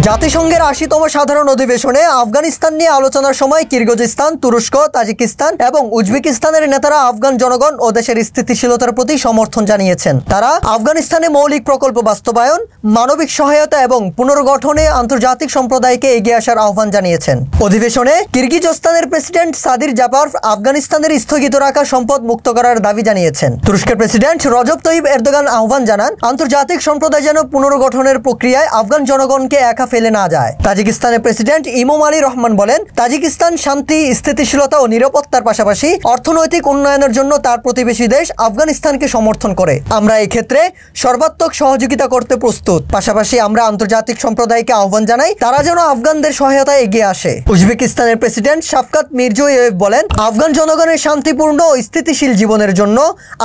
জাতিসংঘের ৮০তম সাধারণ অধিবেশনে আফগানিস্তান নিয়ে আলোচনার সময় কিরগিজস্তান, তুরস্ক, তাজিকিস্তান এবং উজবেকিস্তানের নেতারা আফগান জনগণ ও দেশের স্থিতিশীলতার প্রতি সমর্থন জানিয়েছেন। তারা আফগানিস্তানে মৌলিক প্রকল্প বাস্তবায়ন, মানবিক সহায়তা এবং পুনর্গঠনে আন্তর্জাতিক সম্প্রদায়কে এগিয়ে আসার আহ্বান জানিয়েছেন। অধিবেশনে কিরগিজস্তানের প্রেসিডেন্ট সাদির জাপারভ আফগানিস্তানের স্থগিত রাখা সম্পদ মুক্ত করার দাবি জানিয়েছেন। তুরস্কের প্রেসিডেন্ট রজব তয়িব এরদোগান আহ্বান জানান, আন্তর্জাতিক সম্প্রদায় যেন পুনর্গঠনের প্রক্রিয়ায় আফগান জনগণকে একা ফেলে না যায়। তাজিকিস্তানের প্রেসিডেন্ট ইমোমালি রহমান বলেন, তাজিকিস্তান শান্তি, স্থিতিশীলতা ও নিরাপত্তার পাশাপাশি অর্থনৈতিক উন্নয়নের জন্য তার প্রতিবেশী দেশ আফগানিস্তানকে সমর্থন করে। আমরা এই ক্ষেত্রে সর্বাত্মক সহযোগিতা করতে প্রস্তুত। পাশাপাশি আমরা আন্তর্জাতিক সম্প্রদায়কে আহ্বান জানাই তারা যেন আফগানদের সহায়তায় এগিয়ে আসে। উজবেকিস্তানের প্রেসিডেন্ট শাফকাত মিরজিয়োয়েভ বলেন, আফগান জনগণের শান্তিপূর্ণ ও স্থিতিশীল জীবনের জন্য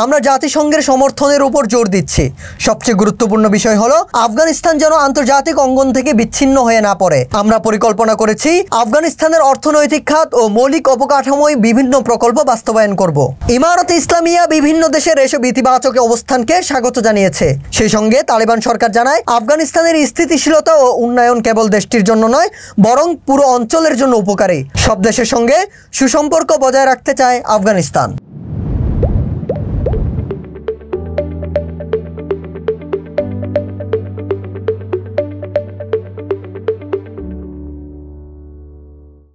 আমরা জাতিসংঘের সমর্থনের উপর জোর দিচ্ছি। সবচেয়ে গুরুত্বপূর্ণ বিষয় হলো আফগানিস্তান যেন আন্তর্জাতিক অঙ্গন থেকে বিচ্ছিন্ন হয়ে না পড়ে। আমরা পরিকল্পনা করেছি আফগানিস্তানের অর্থনৈতিক খাত ও মৌলিক অবকাঠামোয় বিভিন্ন প্রকল্প বাস্তবায়ন করব। ইমারতে ইসলামিয়া বিভিন্ন দেশের এসব ইতিবাচক অবস্থানকে স্বাগত জানিয়েছে। সেই সঙ্গে তালেবান সরকার জানায়, আফগানিস্তানের স্থিতিশীলতা ও উন্নয়ন কেবল দেশটির জন্য নয়, বরং পুরো অঞ্চলের জন্য উপকারী। সব দেশের সঙ্গে সুসম্পর্ক বজায় রাখতে চায় আফগানিস্তান।